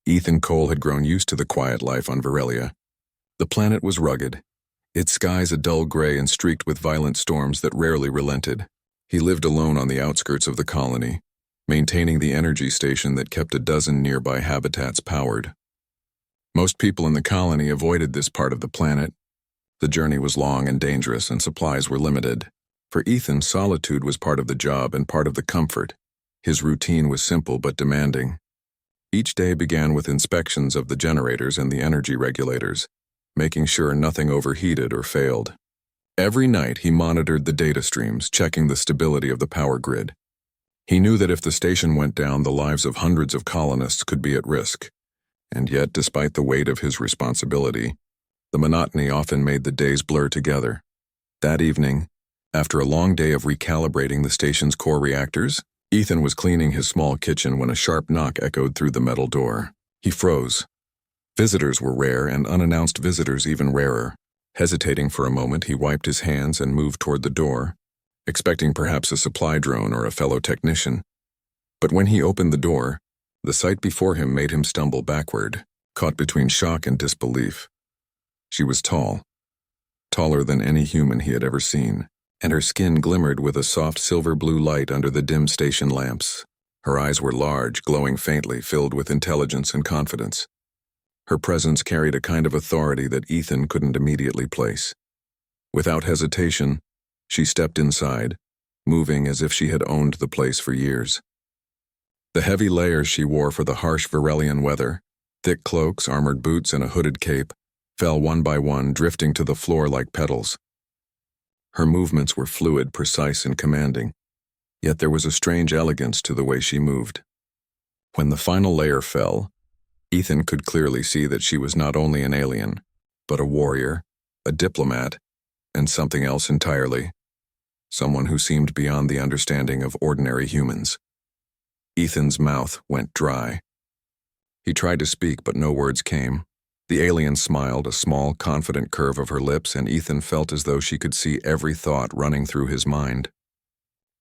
Ethan Cole had grown used to the quiet life on Varelia. The planet was rugged, its skies a dull gray and streaked with violent storms that rarely relented. He lived alone on the outskirts of the colony, maintaining the energy station that kept a dozen nearby habitats powered. Most people in the colony avoided this part of the planet. The journey was long and dangerous, and supplies were limited. For Ethan, solitude was part of the job and part of the comfort. His routine was simple but demanding. Each day began with inspections of the generators and the energy regulators, making sure nothing overheated or failed. Every night he monitored the data streams, checking the stability of the power grid. He knew that if the station went down, the lives of hundreds of colonists could be at risk. And yet, despite the weight of his responsibility, the monotony often made the days blur together. That evening, after a long day of recalibrating the station's core reactors, Ethan was cleaning his small kitchen when a sharp knock echoed through the metal door. He froze. Visitors were rare, and unannounced visitors even rarer. Hesitating for a moment, he wiped his hands and moved toward the door, expecting perhaps a supply drone or a fellow technician. But when he opened the door, the sight before him made him stumble backward, caught between shock and disbelief. She was tall, taller than any human he had ever seen, and her skin glimmered with a soft silver-blue light under the dim station lamps. Her eyes were large, glowing faintly, filled with intelligence and confidence. Her presence carried a kind of authority that Ethan couldn't immediately place. Without hesitation, she stepped inside, moving as if she had owned the place for years. The heavy layers she wore for the harsh Varelian weather, thick cloaks, armored boots, and a hooded cape, fell one by one, drifting to the floor like petals. Her movements were fluid, precise, and commanding, yet there was a strange elegance to the way she moved. When the final layer fell, Ethan could clearly see that she was not only an alien, but a warrior, a diplomat, and something else entirely. Someone who seemed beyond the understanding of ordinary humans. Ethan's mouth went dry. He tried to speak, but no words came. The alien smiled, a small, confident curve of her lips, and Ethan felt as though she could see every thought running through his mind.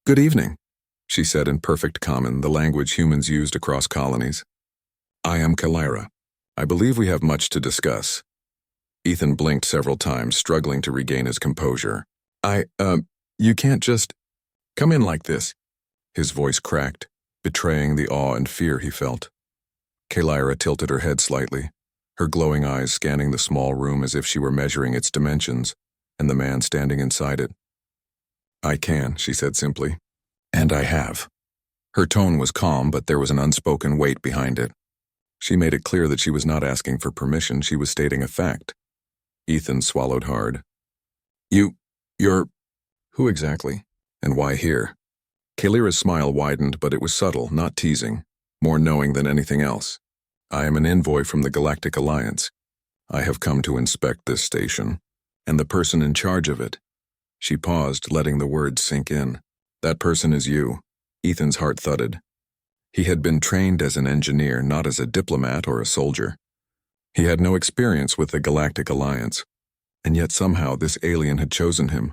"Good evening," she said in perfect common, the language humans used across colonies. "I am Kalira. I believe we have much to discuss." Ethan blinked several times, struggling to regain his composure. You can't just come in like this." His voice cracked, betraying the awe and fear he felt. Kalira tilted her head slightly, her glowing eyes scanning the small room as if she were measuring its dimensions, and the man standing inside it. "I can," she said simply. "And I have." Her tone was calm, but there was an unspoken weight behind it. She made it clear that she was not asking for permission, she was stating a fact. Ethan swallowed hard. You're... Who exactly? And why here?" Kalira's smile widened, but it was subtle, not teasing, more knowing than anything else. "I am an envoy from the Galactic Alliance. I have come to inspect this station, and the person in charge of it." She paused, letting the words sink in. "That person is you." Ethan's heart thudded. He had been trained as an engineer, not as a diplomat or a soldier. He had no experience with the Galactic Alliance, and yet somehow this alien had chosen him.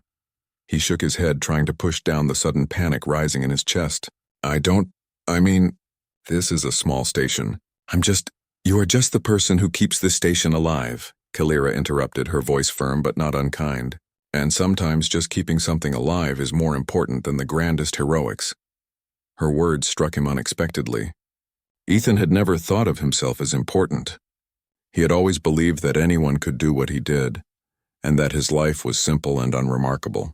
He shook his head, trying to push down the sudden panic rising in his chest. This is a small station. You are just the person who keeps this station alive," Kalira interrupted, her voice firm but not unkind. "And sometimes just keeping something alive is more important than the grandest heroics." Her words struck him unexpectedly. Ethan had never thought of himself as important. He had always believed that anyone could do what he did, and that his life was simple and unremarkable.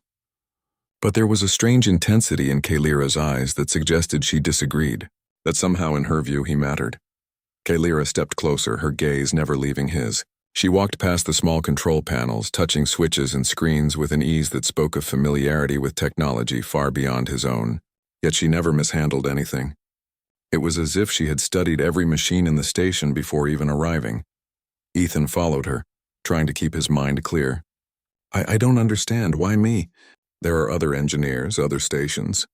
But there was a strange intensity in Kalira's eyes that suggested she disagreed, that somehow in her view he mattered. Kalira stepped closer, her gaze never leaving his. She walked past the small control panels, touching switches and screens with an ease that spoke of familiarity with technology far beyond his own. Yet she never mishandled anything. It was as if she had studied every machine in the station before even arriving. Ethan followed her, trying to keep his mind clear. I don't understand. Why me? There are other engineers, other stations."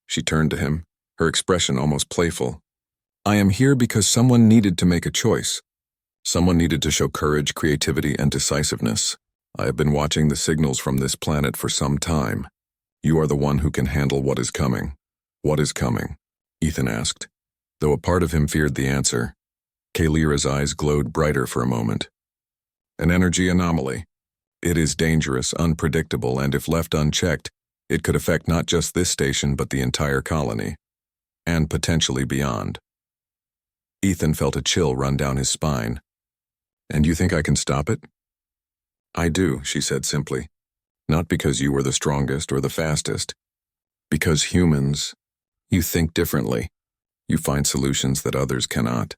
She turned to him, her expression almost playful. "I am here because someone needed to make a choice. Someone needed to show courage, creativity, and decisiveness. I have been watching the signals from this planet for some time. You are the one who can handle what is coming." "What is coming?" Ethan asked, though a part of him feared the answer. Kalira's eyes glowed brighter for a moment. An energy anomaly. It is dangerous, unpredictable, and if left unchecked, it could affect not just this station but the entire colony, and potentially beyond. Ethan felt a chill run down his spine. And you think I can stop it? I do, she said simply. Not because you were the strongest or the fastest. Because humans, you think differently. You find solutions that others cannot.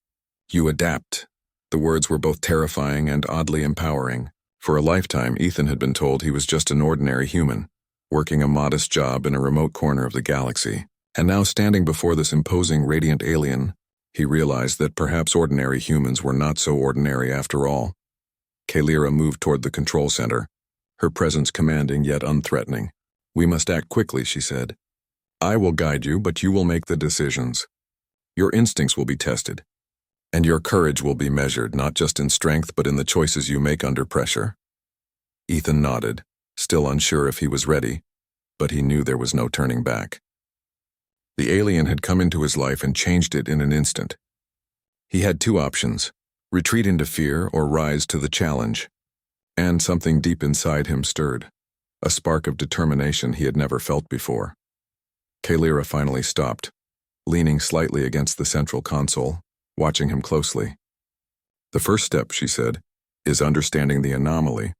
You adapt. The words were both terrifying and oddly empowering. For a lifetime, Ethan had been told he was just an ordinary human, working a modest job in a remote corner of the galaxy. And now, standing before this imposing radiant alien, he realized that perhaps ordinary humans were not so ordinary after all. Kalira moved toward the control center, her presence commanding yet unthreatening. We must act quickly, she said. I will guide you, but you will make the decisions. Your instincts will be tested, and your courage will be measured not just in strength but in the choices you make under pressure. Ethan nodded, still unsure if he was ready, but he knew there was no turning back. The alien had come into his life and changed it in an instant. He had two options: retreat into fear or rise to the challenge. And something deep inside him stirred, a spark of determination he had never felt before. Kalira finally stopped, leaning slightly against the central console, watching him closely. The first step, she said, is understanding the anomaly.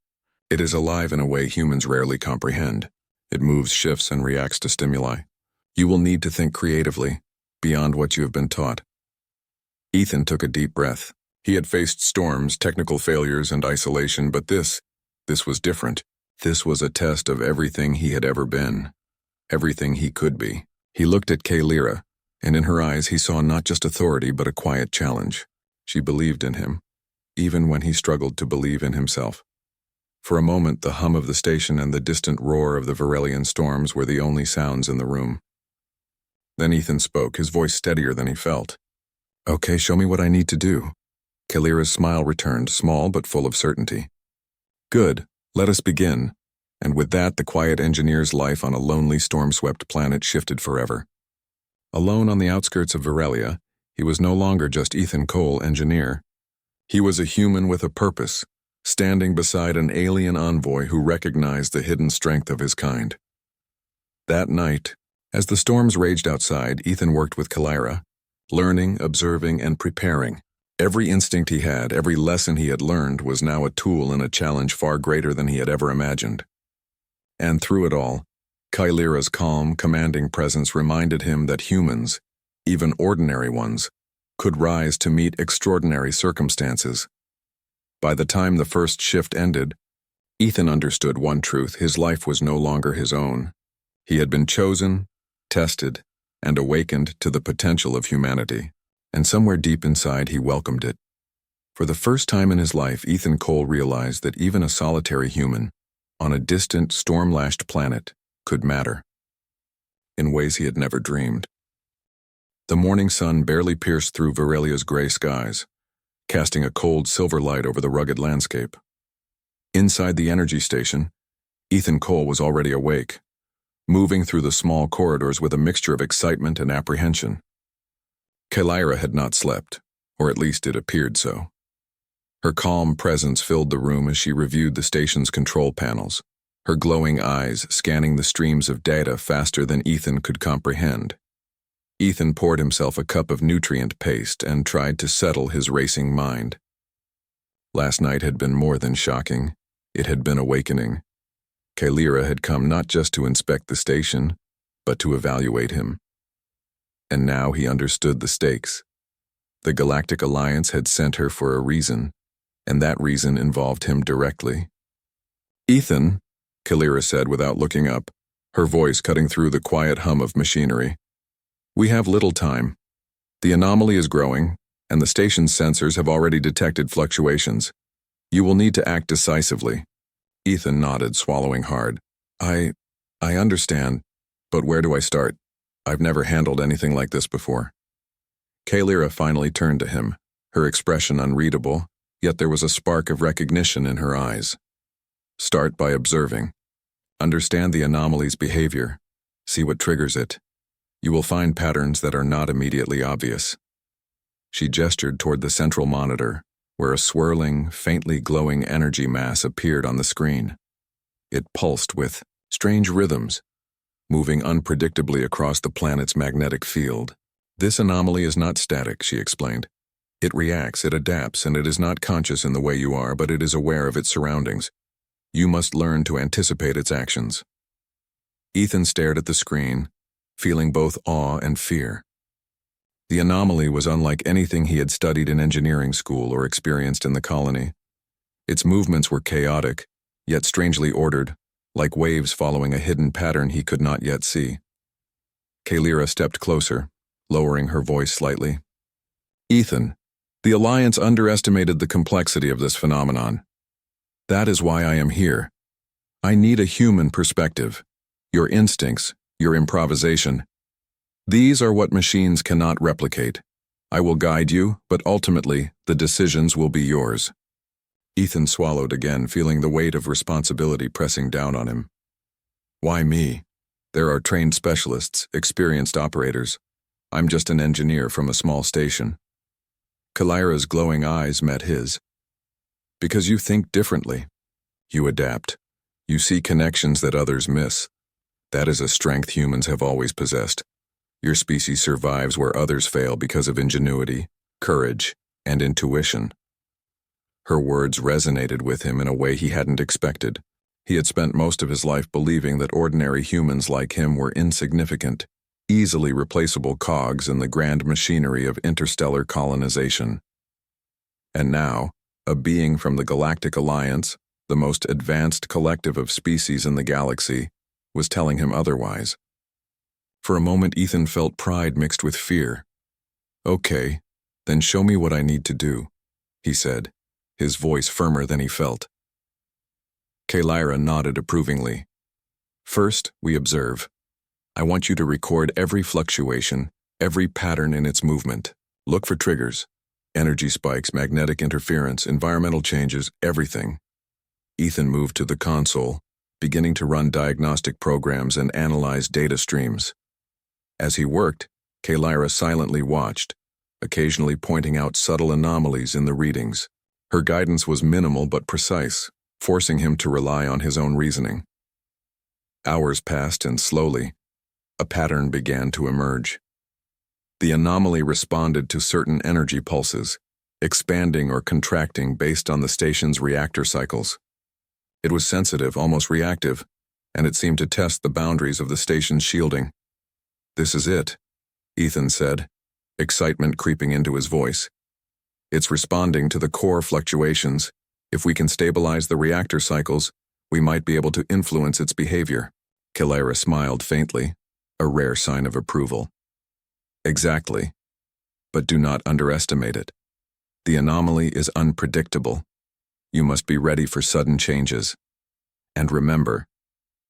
It is alive in a way humans rarely comprehend. It moves, shifts, and reacts to stimuli. You will need to think creatively, beyond what you have been taught. Ethan took a deep breath. He had faced storms, technical failures, and isolation, but this was different. This was a test of everything he had ever been, everything he could be. He looked at Kalira, and in her eyes he saw not just authority but a quiet challenge. She believed in him, even when he struggled to believe in himself. For a moment, the hum of the station and the distant roar of the Varelian storms were the only sounds in the room. Then Ethan spoke, his voice steadier than he felt. Okay, show me what I need to do. Kalira's smile returned, small but full of certainty. Good, let us begin. And with that, the quiet engineer's life on a lonely, storm-swept planet shifted forever. Alone on the outskirts of Varelia, he was no longer just Ethan Cole, engineer. He was a human with a purpose, standing beside an alien envoy who recognized the hidden strength of his kind. That night, as the storms raged outside, Ethan worked with Kalira, learning, observing, and preparing. Every instinct he had, every lesson he had learned was now a tool in a challenge far greater than he had ever imagined. And through it all, Kalira's calm, commanding presence reminded him that humans, even ordinary ones, could rise to meet extraordinary circumstances. By the time the first shift ended, Ethan understood one truth: his life was no longer his own. He had been chosen, tested, and awakened to the potential of humanity, and somewhere deep inside he welcomed it. For the first time in his life, Ethan Cole realized that even a solitary human, on a distant, storm-lashed planet, could matter, in ways he had never dreamed. The morning sun barely pierced through Varelia's gray skies, casting a cold silver light over the rugged landscape. Inside the energy station, Ethan Cole was already awake, moving through the small corridors with a mixture of excitement and apprehension. Kalira had not slept, or at least it appeared so. Her calm presence filled the room as she reviewed the station's control panels, her glowing eyes scanning the streams of data faster than Ethan could comprehend. Ethan poured himself a cup of nutrient paste and tried to settle his racing mind. Last night had been more than shocking. It had been awakening. Kalira had come not just to inspect the station, but to evaluate him. And now he understood the stakes. The Galactic Alliance had sent her for a reason, and that reason involved him directly. Ethan, Kalira said without looking up, her voice cutting through the quiet hum of machinery. We have little time. The anomaly is growing, and the station's sensors have already detected fluctuations. You will need to act decisively. Ethan nodded, swallowing hard. I understand, but where do I start? I've never handled anything like this before. Kalira finally turned to him, her expression unreadable, yet there was a spark of recognition in her eyes. Start by observing. Understand the anomaly's behavior. See what triggers it. You will find patterns that are not immediately obvious. She gestured toward the central monitor, where a swirling, faintly glowing energy mass appeared on the screen. It pulsed with strange rhythms, moving unpredictably across the planet's magnetic field. This anomaly is not static, she explained. It reacts, it adapts, and it is not conscious in the way you are, but it is aware of its surroundings. You must learn to anticipate its actions. Ethan stared at the screen, feeling both awe and fear. The anomaly was unlike anything he had studied in engineering school or experienced in the colony. Its movements were chaotic, yet strangely ordered, like waves following a hidden pattern he could not yet see. Kalira stepped closer, lowering her voice slightly. Ethan, the Alliance underestimated the complexity of this phenomenon. That is why I am here. I need a human perspective. Your instincts, your improvisation. These are what machines cannot replicate. I will guide you, but ultimately, the decisions will be yours. Ethan swallowed again, feeling the weight of responsibility pressing down on him. Why me? There are trained specialists, experienced operators. I'm just an engineer from a small station. Kalira's glowing eyes met his. Because you think differently. You adapt. You see connections that others miss. That is a strength humans have always possessed. Your species survives where others fail because of ingenuity, courage, and intuition. Her words resonated with him in a way he hadn't expected. He had spent most of his life believing that ordinary humans like him were insignificant, easily replaceable cogs in the grand machinery of interstellar colonization. And now, a being from the Galactic Alliance, the most advanced collective of species in the galaxy, was telling him otherwise. For a moment, Ethan felt pride mixed with fear. Okay, then show me what I need to do, he said, his voice firmer than he felt. Kalira nodded approvingly. First, we observe. I want you to record every fluctuation, every pattern in its movement. Look for triggers, energy spikes, magnetic interference, environmental changes, everything. Ethan moved to the console, beginning to run diagnostic programs and analyze data streams. As he worked, Kalira silently watched, occasionally pointing out subtle anomalies in the readings. Her guidance was minimal but precise, forcing him to rely on his own reasoning. Hours passed, and slowly, a pattern began to emerge. The anomaly responded to certain energy pulses, expanding or contracting based on the station's reactor cycles. It was sensitive, almost reactive, and it seemed to test the boundaries of the station's shielding. This is it, Ethan said, excitement creeping into his voice. It's responding to the core fluctuations. If we can stabilize the reactor cycles, we might be able to influence its behavior. Kalira smiled faintly, a rare sign of approval. Exactly. But do not underestimate it. The anomaly is unpredictable. You must be ready for sudden changes. And remember,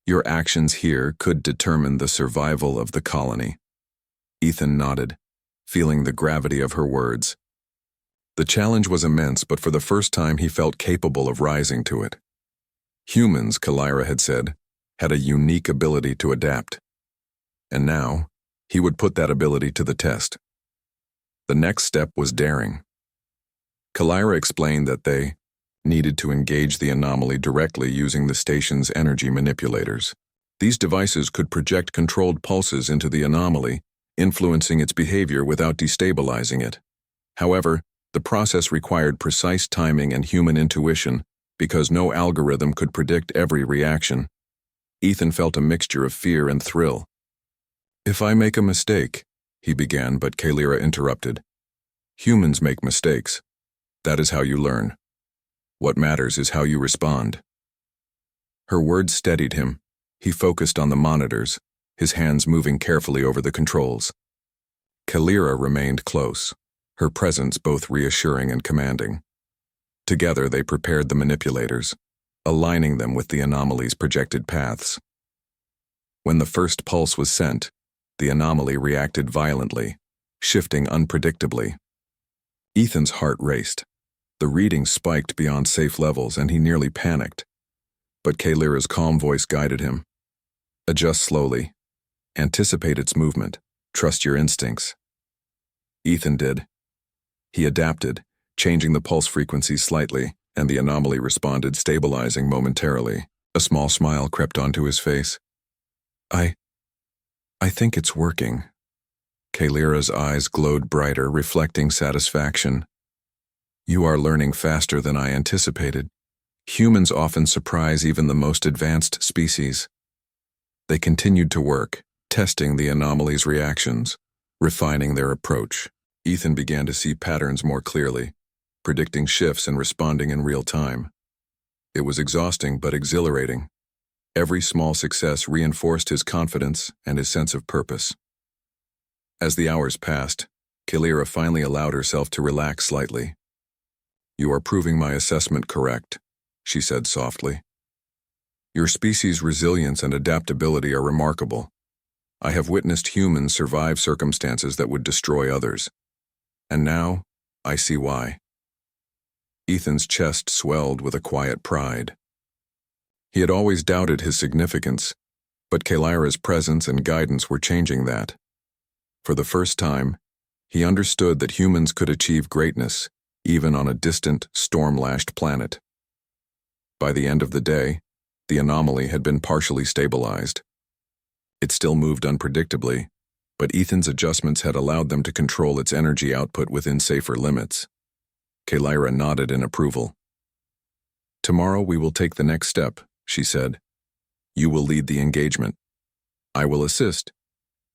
your actions here could determine the survival of the colony. Ethan nodded, feeling the gravity of her words. The challenge was immense, but for the first time he felt capable of rising to it. Humans, Kalira had said, had a unique ability to adapt. And now, he would put that ability to the test. The next step was daring. Kalira explained that they needed to engage the anomaly directly using the station's energy manipulators. These devices could project controlled pulses into the anomaly, influencing its behavior without destabilizing it. However, the process required precise timing and human intuition because no algorithm could predict every reaction. Ethan felt a mixture of fear and thrill. If I make a mistake, he began, but Kalira interrupted. Humans make mistakes. That is how you learn. What matters is how you respond. Her words steadied him. He focused on the monitors, his hands moving carefully over the controls. Kalira remained close, her presence both reassuring and commanding. Together they prepared the manipulators, aligning them with the anomaly's projected paths. When the first pulse was sent, the anomaly reacted violently, shifting unpredictably. Ethan's heart raced. The readings spiked beyond safe levels, and he nearly panicked. But Kalira's calm voice guided him. Adjust slowly. Anticipate its movement. Trust your instincts. Ethan did. He adapted, changing the pulse frequency slightly, and the anomaly responded, stabilizing momentarily. A small smile crept onto his face. I think it's working. Kalira's eyes glowed brighter, reflecting satisfaction. You are learning faster than I anticipated. Humans often surprise even the most advanced species. They continued to work, testing the anomaly's reactions, refining their approach. Ethan began to see patterns more clearly, predicting shifts and responding in real time. It was exhausting but exhilarating. Every small success reinforced his confidence and his sense of purpose. As the hours passed, Kalira finally allowed herself to relax slightly. You are proving my assessment correct, she said softly. Your species' resilience and adaptability are remarkable. I have witnessed humans survive circumstances that would destroy others. And now, I see why. Ethan's chest swelled with a quiet pride. He had always doubted his significance, but Kalira's presence and guidance were changing that. For the first time, he understood that humans could achieve greatness, even on a distant, storm-lashed planet. By the end of the day, the anomaly had been partially stabilized. It still moved unpredictably, but Ethan's adjustments had allowed them to control its energy output within safer limits. Kalira nodded in approval. Tomorrow we will take the next step, she said. You will lead the engagement. I will assist,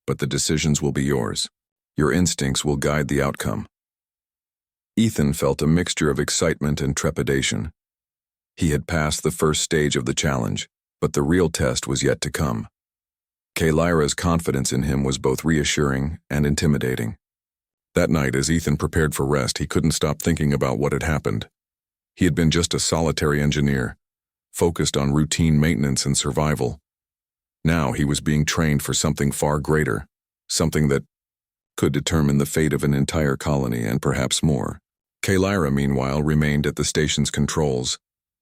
but the decisions will be yours. Your instincts will guide the outcome. Ethan felt a mixture of excitement and trepidation. He had passed the first stage of the challenge, but the real test was yet to come. Kalira's confidence in him was both reassuring and intimidating. That night, as Ethan prepared for rest, he couldn't stop thinking about what had happened. He had been just a solitary engineer, focused on routine maintenance and survival. Now he was being trained for something far greater, something that could determine the fate of an entire colony and perhaps more. Kalira, meanwhile, remained at the station's controls,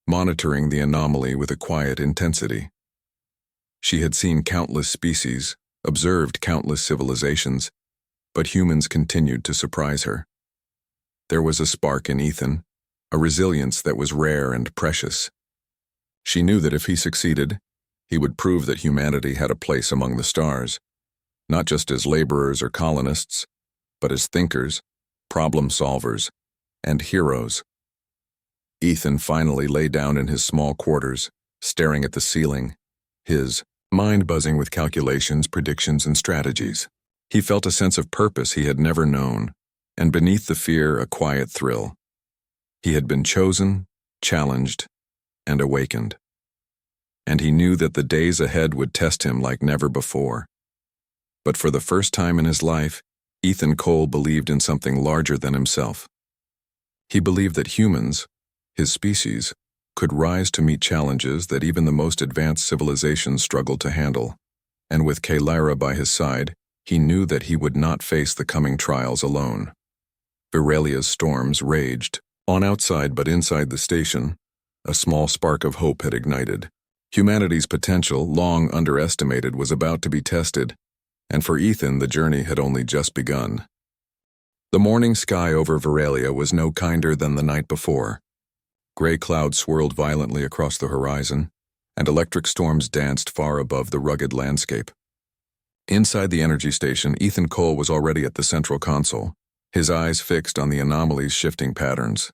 monitoring the anomaly with a quiet intensity. She had seen countless species, observed countless civilizations, but humans continued to surprise her. There was a spark in Ethan, a resilience that was rare and precious. She knew that if he succeeded, he would prove that humanity had a place among the stars, not just as laborers or colonists, but as thinkers, problem solvers, and heroes. Ethan finally lay down in his small quarters, staring at the ceiling, his mind buzzing with calculations, predictions, and strategies. He felt a sense of purpose he had never known, and beneath the fear, a quiet thrill. He had been chosen, challenged, and awakened. And he knew that the days ahead would test him like never before. But for the first time in his life, Ethan Cole believed in something larger than himself. He believed that humans, his species, could rise to meet challenges that even the most advanced civilizations struggled to handle. And with Kalira by his side, he knew that he would not face the coming trials alone. Virelia's storms raged. On outside but inside the station, a small spark of hope had ignited. Humanity's potential, long underestimated, was about to be tested, and for Ethan the journey had only just begun. The morning sky over Virelia was no kinder than the night before. Gray clouds swirled violently across the horizon, and electric storms danced far above the rugged landscape. Inside the energy station, Ethan Cole was already at the central console, his eyes fixed on the anomaly's shifting patterns.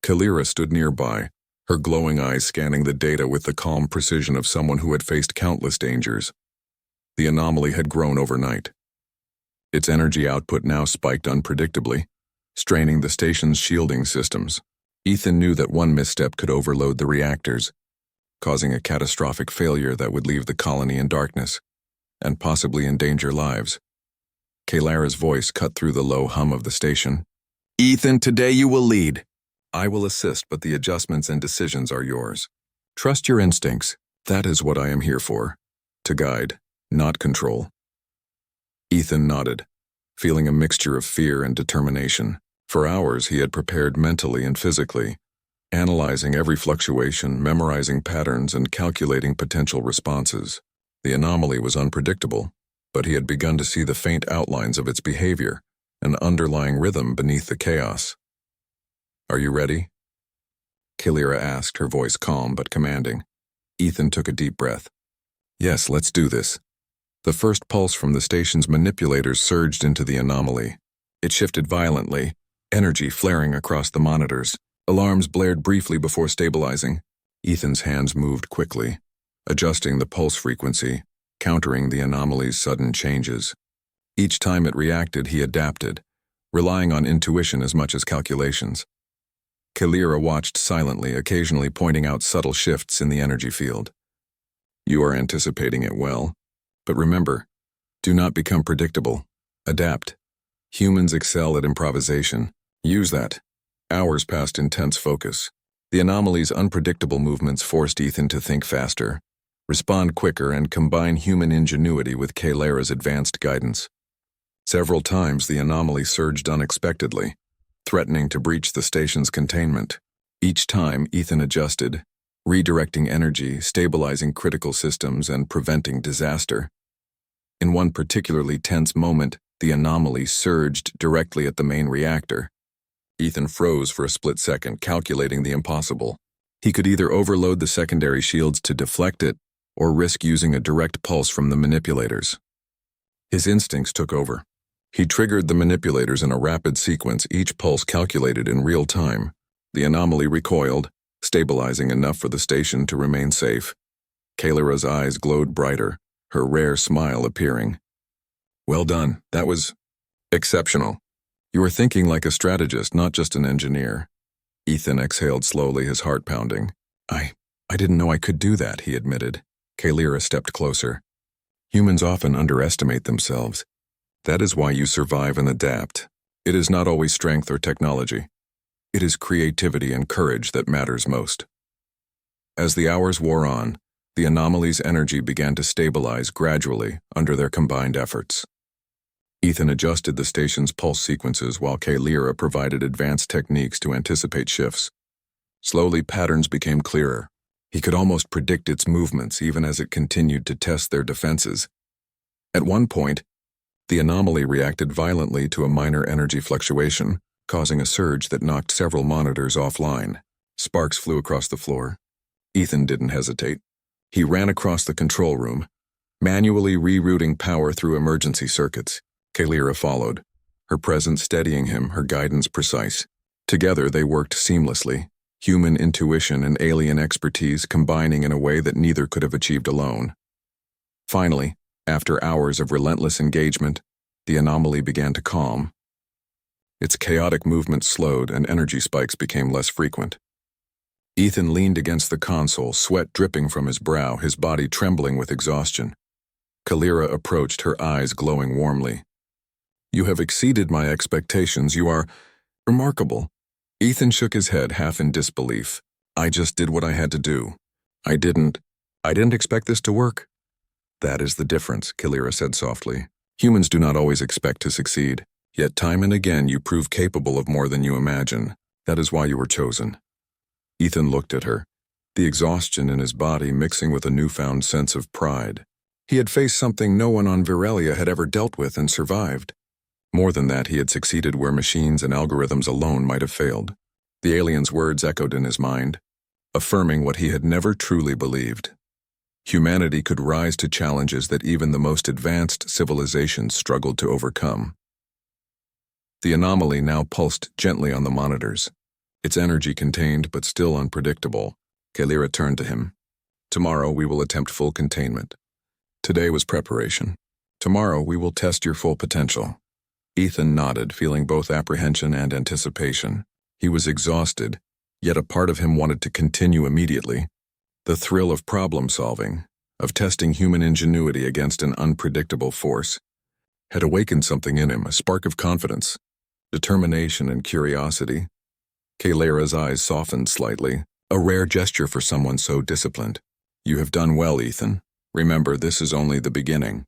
Kalira stood nearby, her glowing eyes scanning the data with the calm precision of someone who had faced countless dangers. The anomaly had grown overnight. Its energy output now spiked unpredictably, straining the station's shielding systems. Ethan knew that one misstep could overload the reactors, causing a catastrophic failure that would leave the colony in darkness, and possibly endanger lives. Kalira's voice cut through the low hum of the station. Ethan, today you will lead. I will assist, but the adjustments and decisions are yours. Trust your instincts. That is what I am here for. To guide, not control. Ethan nodded, feeling a mixture of fear and determination. For hours he had prepared mentally and physically, analyzing every fluctuation, memorizing patterns, and calculating potential responses. The anomaly was unpredictable, but he had begun to see the faint outlines of its behavior, an underlying rhythm beneath the chaos. "Are you ready?" Kalira asked, her voice calm but commanding. Ethan took a deep breath. "Yes, let's do this." The first pulse from the station's manipulators surged into the anomaly. It shifted violently, energy flaring across the monitors. Alarms blared briefly before stabilizing. Ethan's hands moved quickly, adjusting the pulse frequency, countering the anomaly's sudden changes. Each time it reacted, he adapted, relying on intuition as much as calculations. Kalira watched silently, occasionally pointing out subtle shifts in the energy field. "You are anticipating it well. But remember, do not become predictable. Adapt. Humans excel at improvisation. Use that." Hours passed intense focus. The anomaly's unpredictable movements forced Ethan to think faster, respond quicker, and combine human ingenuity with Kalira's advanced guidance. Several times the anomaly surged unexpectedly, threatening to breach the station's containment. Each time, Ethan adjusted, redirecting energy, stabilizing critical systems, and preventing disaster. In one particularly tense moment, the anomaly surged directly at the main reactor. Ethan froze for a split second, calculating the impossible. He could either overload the secondary shields to deflect it, or risk using a direct pulse from the manipulators. His instincts took over. He triggered the manipulators in a rapid sequence, each pulse calculated in real time. The anomaly recoiled, stabilizing enough for the station to remain safe. Kalira's eyes glowed brighter, her rare smile appearing. "Well done. That was exceptional. You were thinking like a strategist, not just an engineer." Ethan exhaled slowly, his heart pounding. I didn't know I could do that," he admitted. Kalira stepped closer. "Humans often underestimate themselves. That is why you survive and adapt. It is not always strength or technology. It is creativity and courage that matters most." As the hours wore on, the anomaly's energy began to stabilize gradually under their combined efforts. Ethan adjusted the station's pulse sequences while Kalira provided advanced techniques to anticipate shifts. Slowly, patterns became clearer. He could almost predict its movements even as it continued to test their defenses. At one point, the anomaly reacted violently to a minor energy fluctuation, causing a surge that knocked several monitors offline. Sparks flew across the floor. Ethan didn't hesitate. He ran across the control room, manually rerouting power through emergency circuits. Kalira followed, her presence steadying him, her guidance precise. Together they worked seamlessly, human intuition and alien expertise combining in a way that neither could have achieved alone. Finally, after hours of relentless engagement, the anomaly began to calm. Its chaotic movements slowed and energy spikes became less frequent. Ethan leaned against the console, sweat dripping from his brow, his body trembling with exhaustion. Kalira approached, her eyes glowing warmly. "You have exceeded my expectations. You are remarkable." Ethan shook his head, half in disbelief. "I just did what I had to do. I didn't expect this to work." "That is the difference," Kalira said softly. "Humans do not always expect to succeed. Yet time and again you prove capable of more than you imagine. That is why you were chosen." Ethan looked at her, the exhaustion in his body mixing with a newfound sense of pride. He had faced something no one on Virelia had ever dealt with and survived. More than that, he had succeeded where machines and algorithms alone might have failed. The alien's words echoed in his mind, affirming what he had never truly believed. Humanity could rise to challenges that even the most advanced civilizations struggled to overcome. The anomaly now pulsed gently on the monitors, its energy contained but still unpredictable. Kalira turned to him. "Tomorrow we will attempt full containment. Today was preparation. Tomorrow we will test your full potential." Ethan nodded, feeling both apprehension and anticipation. He was exhausted, yet a part of him wanted to continue immediately. The thrill of problem-solving, of testing human ingenuity against an unpredictable force, had awakened something in him, a spark of confidence, determination, and curiosity. Kalira's eyes softened slightly, a rare gesture for someone so disciplined. "You have done well, Ethan. Remember, this is only the beginning.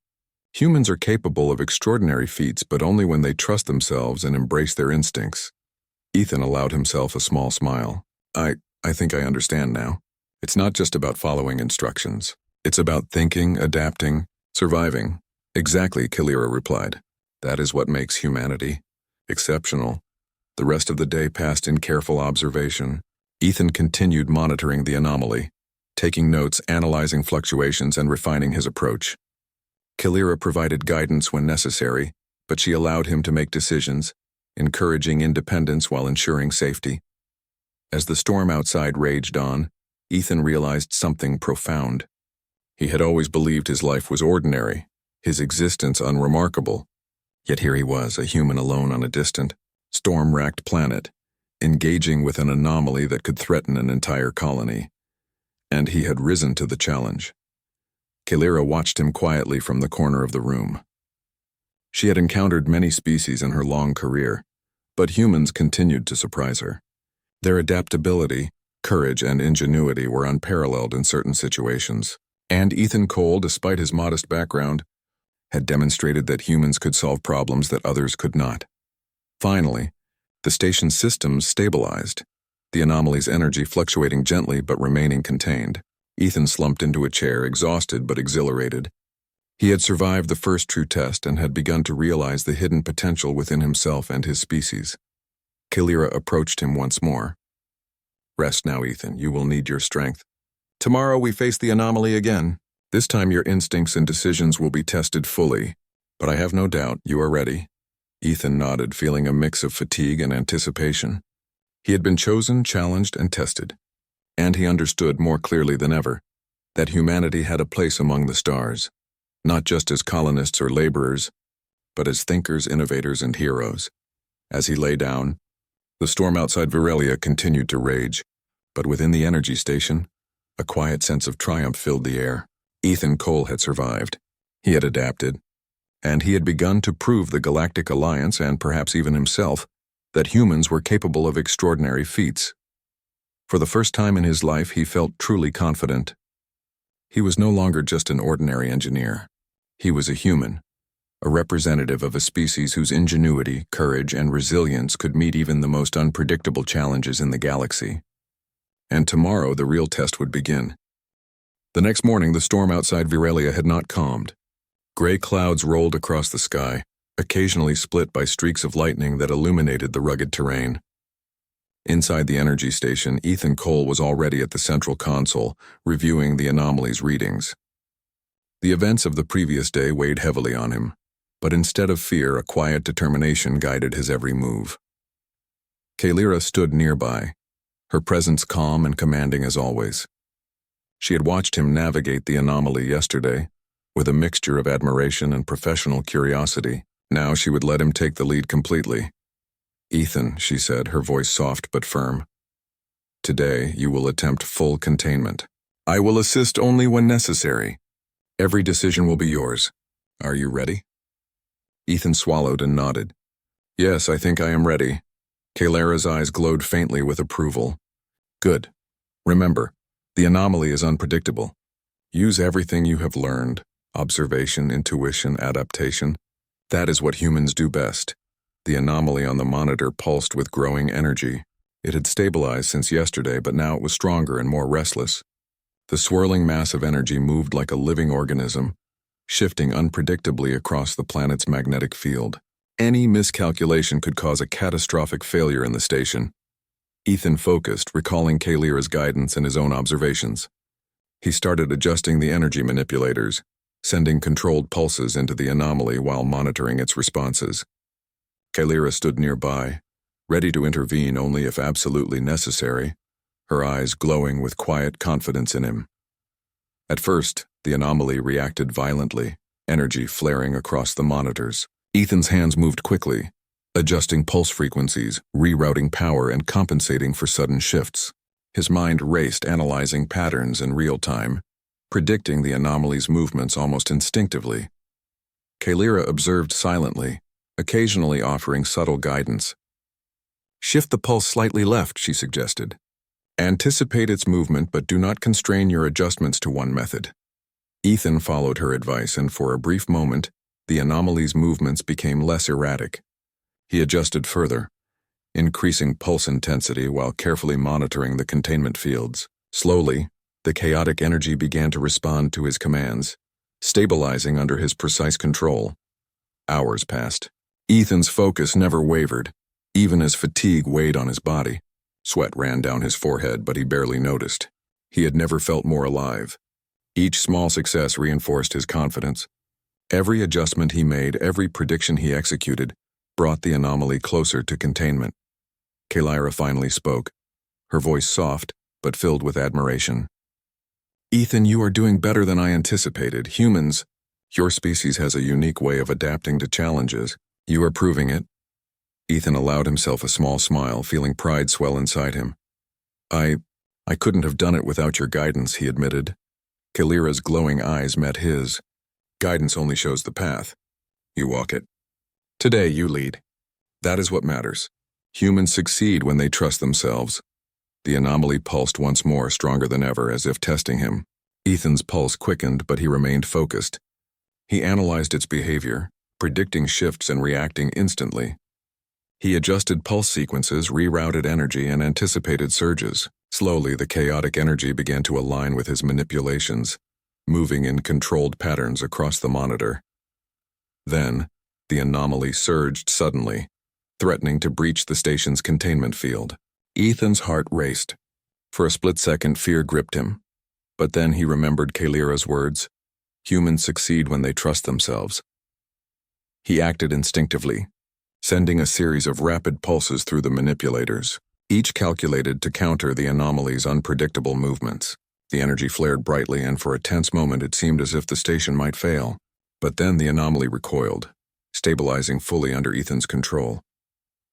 Humans are capable of extraordinary feats, but only when they trust themselves and embrace their instincts." Ethan allowed himself a small smile. I think I understand now. It's not just about following instructions. It's about thinking, adapting, surviving." "Exactly," Kalira replied. "That is what makes humanity. Exceptional. The rest of the day passed in careful observation. Ethan continued monitoring the anomaly, taking notes, analyzing fluctuations, and refining his approach. Kalira provided guidance when necessary, but she allowed him to make decisions, encouraging independence while ensuring safety. As the storm outside raged on, Ethan realized something profound. He had always believed his life was ordinary, his existence unremarkable. Yet here he was, a human alone on a distant, storm-racked planet, engaging with an anomaly that could threaten an entire colony. And he had risen to the challenge. Kalira watched him quietly from the corner of the room. She had encountered many species in her long career, but humans continued to surprise her. Their adaptability, courage, and ingenuity were unparalleled in certain situations. And Ethan Cole, despite his modest background, had demonstrated that humans could solve problems that others could not. Finally, the station's systems stabilized, the anomaly's energy fluctuating gently but remaining contained. Ethan slumped into a chair, exhausted but exhilarated. He had survived the first true test and had begun to realize the hidden potential within himself and his species. Kalira approached him once more. "Rest now, Ethan. You will need your strength. Tomorrow we face the anomaly again. This time your instincts and decisions will be tested fully, but I have no doubt you are ready." Ethan nodded, feeling a mix of fatigue and anticipation. He had been chosen, challenged, and tested, and he understood more clearly than ever that humanity had a place among the stars, not just as colonists or laborers, but as thinkers, innovators, and heroes. As he lay down, the storm outside Virelia continued to rage, but within the energy station, a quiet sense of triumph filled the air. Ethan Cole had survived. He had adapted, and he had begun to prove the Galactic Alliance, and perhaps even himself, that humans were capable of extraordinary feats. For the first time in his life, he felt truly confident. He was no longer just an ordinary engineer. He was a human, a representative of a species whose ingenuity, courage, and resilience could meet even the most unpredictable challenges in the galaxy. And tomorrow, the real test would begin. The next morning, the storm outside Virelia had not calmed. Gray clouds rolled across the sky, occasionally split by streaks of lightning that illuminated the rugged terrain. Inside the energy station, Ethan Cole was already at the central console, reviewing the anomaly's readings. The events of the previous day weighed heavily on him, but instead of fear, a quiet determination guided his every move. Kalira stood nearby, her presence calm and commanding as always. She had watched him navigate the anomaly yesterday, with a mixture of admiration and professional curiosity. Now she would let him take the lead completely. "Ethan," she said, her voice soft but firm, "today you will attempt full containment. I will assist only when necessary. Every decision will be yours. Are you ready?" Ethan swallowed and nodded. "Yes, I think I am ready." Kalira's eyes glowed faintly with approval. "Good. Remember, the anomaly is unpredictable. Use everything you have learned. Observation, intuition, adaptation. That is what humans do best." The anomaly on the monitor pulsed with growing energy. It had stabilized since yesterday, but now it was stronger and more restless. The swirling mass of energy moved like a living organism, shifting unpredictably across the planet's magnetic field. Any miscalculation could cause a catastrophic failure in the station. Ethan focused, recalling Kalira's guidance and his own observations. He started adjusting the energy manipulators, sending controlled pulses into the anomaly while monitoring its responses. Kalira stood nearby, ready to intervene only if absolutely necessary, her eyes glowing with quiet confidence in him. At first, the anomaly reacted violently, energy flaring across the monitors. Ethan's hands moved quickly, adjusting pulse frequencies, rerouting power, and compensating for sudden shifts. His mind raced, analyzing patterns in real time, predicting the anomaly's movements almost instinctively. Kalira observed silently, occasionally offering subtle guidance. "Shift the pulse slightly left," she suggested. "Anticipate its movement, but do not constrain your adjustments to one method." Ethan followed her advice, and for a brief moment, the anomaly's movements became less erratic. He adjusted further, increasing pulse intensity while carefully monitoring the containment fields. Slowly, the chaotic energy began to respond to his commands, stabilizing under his precise control. Hours passed, Ethan's focus never wavered, even as fatigue weighed on his body. Sweat ran down his forehead, but he barely noticed. He had never felt more alive. Each small success reinforced his confidence. Every adjustment he made, every prediction he executed, brought the anomaly closer to containment. Kalira finally spoke, her voice soft, but filled with admiration. "Ethan, you are doing better than I anticipated. Humans, your species has a unique way of adapting to challenges. You are proving it." Ethan allowed himself a small smile, feeling pride swell inside him. I couldn't have done it without your guidance," he admitted. Kalira's glowing eyes met his. "Guidance only shows the path. You walk it. Today, you lead. That is what matters. Humans succeed when they trust themselves." The anomaly pulsed once more, stronger than ever, as if testing him. Ethan's pulse quickened, but he remained focused. He analyzed its behavior, predicting shifts and reacting instantly. He adjusted pulse sequences, rerouted energy, and anticipated surges. Slowly, the chaotic energy began to align with his manipulations, moving in controlled patterns across the monitor. Then, the anomaly surged suddenly, threatening to breach the station's containment field. Ethan's heart raced. For a split second, fear gripped him. But then he remembered Kalira's words, "Humans succeed when they trust themselves." He acted instinctively, sending a series of rapid pulses through the manipulators, each calculated to counter the anomaly's unpredictable movements. The energy flared brightly, and for a tense moment it seemed as if the station might fail. But then the anomaly recoiled, stabilizing fully under Ethan's control.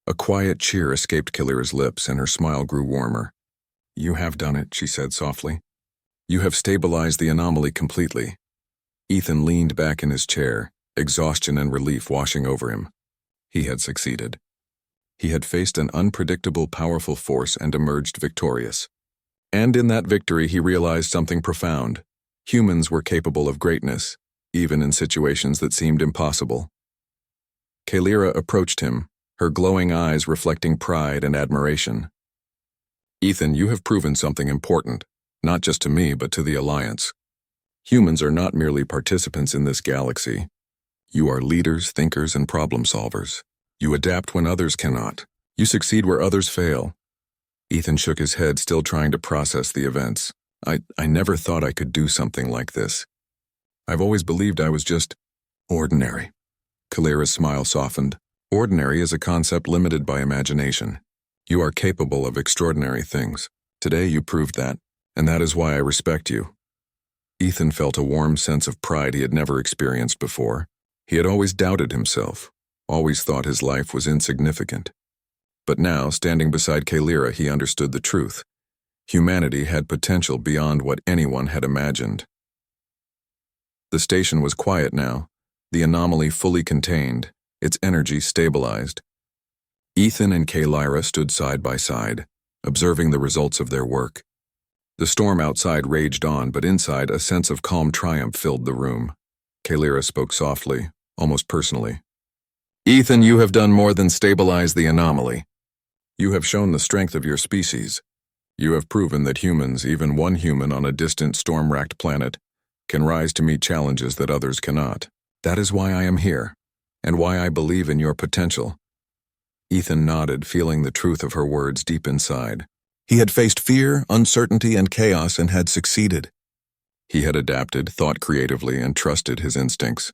A quiet cheer escaped Kalira's lips, and her smile grew warmer. "You have done it," she said softly. "You have stabilized the anomaly completely." Ethan leaned back in his chair, exhaustion and relief washing over him. He had succeeded. He had faced an unpredictable, powerful force and emerged victorious. And in that victory he realized something profound. Humans were capable of greatness, even in situations that seemed impossible. Kalira approached him, her glowing eyes reflecting pride and admiration. "Ethan, you have proven something important, not just to me but to the Alliance. Humans are not merely participants in this galaxy. You are leaders, thinkers, and problem solvers. You adapt when others cannot. You succeed where others fail." Ethan shook his head, still trying to process the events. I never thought I could do something like this. I've always believed I was just ordinary." Kalira's smile softened. "Ordinary is a concept limited by imagination. You are capable of extraordinary things. Today you proved that, and that is why I respect you." Ethan felt a warm sense of pride he had never experienced before. He had always doubted himself, always thought his life was insignificant. But now, standing beside Kalira, he understood the truth. Humanity had potential beyond what anyone had imagined. The station was quiet now, the anomaly fully contained, its energy stabilized. Ethan and Kalira stood side by side, observing the results of their work. The storm outside raged on, but inside a sense of calm triumph filled the room. Kalira spoke softly, almost personally. "Ethan, you have done more than stabilize the anomaly. You have shown the strength of your species. You have proven that humans, even one human on a distant storm-racked planet, can rise to meet challenges that others cannot. That is why I am here, and why I believe in your potential." Ethan nodded, feeling the truth of her words deep inside. He had faced fear, uncertainty, and chaos and had succeeded. He had adapted, thought creatively, and trusted his instincts.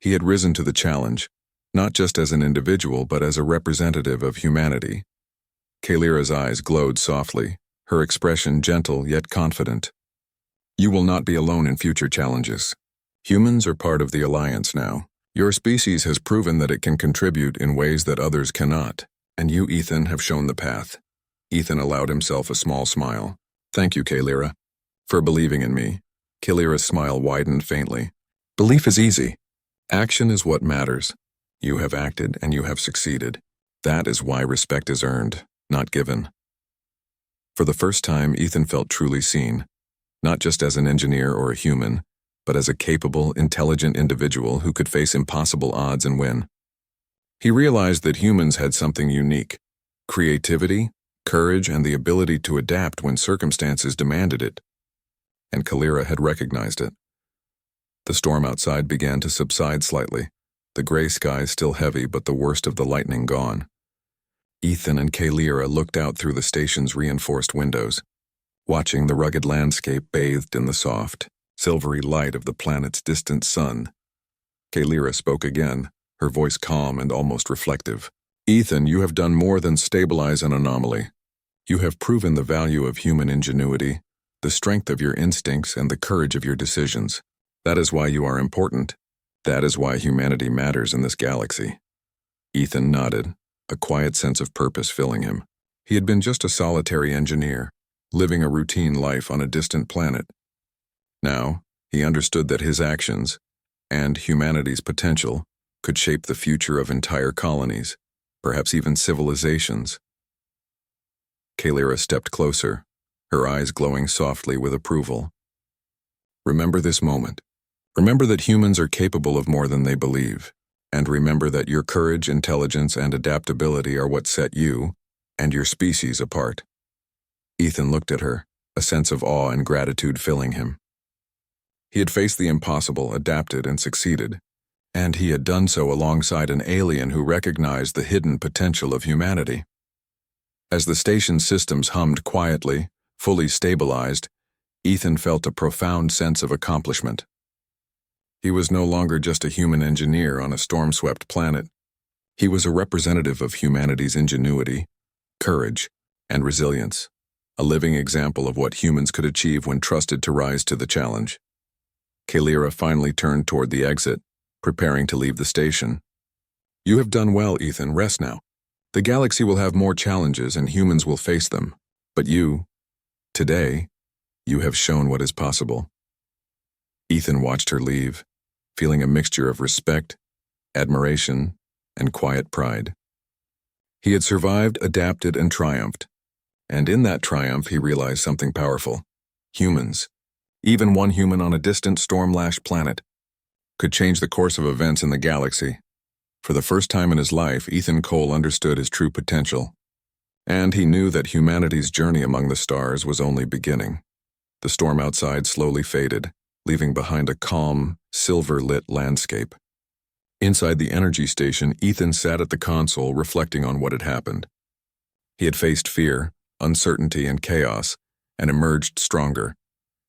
He had risen to the challenge, not just as an individual but as a representative of humanity. Kalira's eyes glowed softly, her expression gentle yet confident. "You will not be alone in future challenges. Humans are part of the Alliance now. Your species has proven that it can contribute in ways that others cannot, and you, Ethan, have shown the path." Ethan allowed himself a small smile. "Thank you, Kalira, for believing in me." Kalira's smile widened faintly. "Belief is easy. Action is what matters. You have acted and you have succeeded. That is why respect is earned, not given." For the first time, Ethan felt truly seen, not just as an engineer or a human, but as a capable, intelligent individual who could face impossible odds and win. He realized that humans had something unique: creativity, courage, and the ability to adapt when circumstances demanded it. And Kalira had recognized it. The storm outside began to subside slightly. the gray sky still heavy but the worst of the lightning gone. Ethan and Kalira looked out through the station's reinforced windows, watching the rugged landscape bathed in the soft, silvery light of the planet's distant sun. Kalira spoke again, her voice calm and almost reflective. "Ethan, you have done more than stabilize an anomaly. You have proven the value of human ingenuity, the strength of your instincts, and the courage of your decisions. That is why you are important. That is why humanity matters in this galaxy." Ethan nodded, a quiet sense of purpose filling him. He had been just a solitary engineer, living a routine life on a distant planet. Now, he understood that his actions, and humanity's potential, could shape the future of entire colonies, perhaps even civilizations. Kalira stepped closer, her eyes glowing softly with approval. "Remember this moment. Remember that humans are capable of more than they believe, and remember that your courage, intelligence, and adaptability are what set you and your species apart." Ethan looked at her, a sense of awe and gratitude filling him. He had faced the impossible, adapted, and succeeded, and he had done so alongside an alien who recognized the hidden potential of humanity. As the station's systems hummed quietly, fully stabilized, Ethan felt a profound sense of accomplishment. He was no longer just a human engineer on a storm-swept planet. He was a representative of humanity's ingenuity, courage, and resilience, a living example of what humans could achieve when trusted to rise to the challenge. Kalira finally turned toward the exit, preparing to leave the station. "You have done well, Ethan. Rest now. The galaxy will have more challenges and humans will face them. But today, you have shown what is possible." Ethan watched her leave, feeling a mixture of respect, admiration, and quiet pride. He had survived, adapted, and triumphed. And in that triumph, he realized something powerful. Humans, even one human on a distant storm-lashed planet, could change the course of events in the galaxy. For the first time in his life, Ethan Cole understood his true potential. And he knew that humanity's journey among the stars was only beginning. The storm outside slowly faded, leaving behind a calm, silver-lit landscape. Inside the energy station, Ethan sat at the console reflecting on what had happened. He had faced fear, uncertainty, and chaos, and emerged stronger.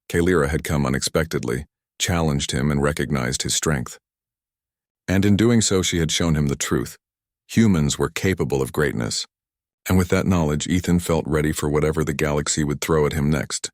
Kalira had come unexpectedly, challenged him, and recognized his strength. And in doing so, she had shown him the truth. Humans were capable of greatness. And with that knowledge, Ethan felt ready for whatever the galaxy would throw at him next.